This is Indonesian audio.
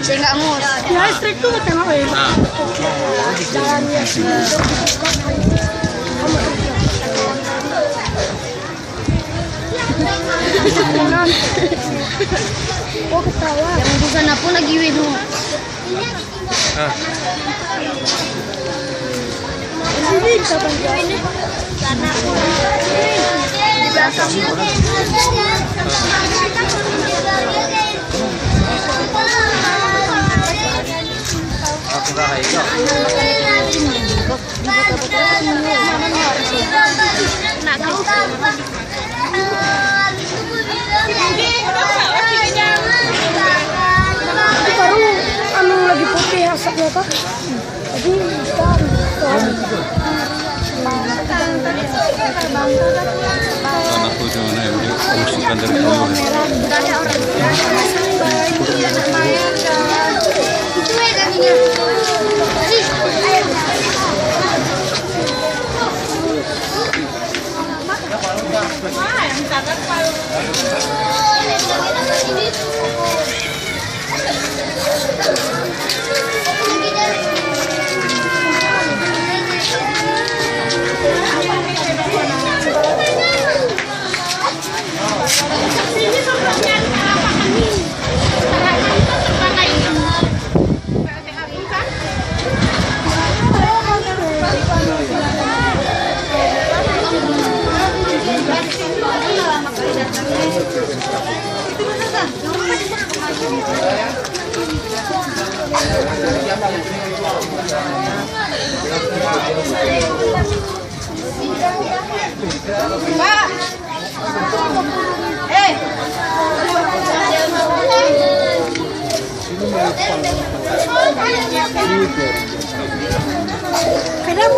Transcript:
Saya nggak mau. Ya listrik tuh tengok ya. Jalannya. Oh ketawa. Yang di sana pun lagi wino. Ini bisa panjang. Karena aku di belakang. Itu baru anu lagi putih asapnya kak. Jadi ikan. Anakku jangan yang diungsikan dari dulu. Kadang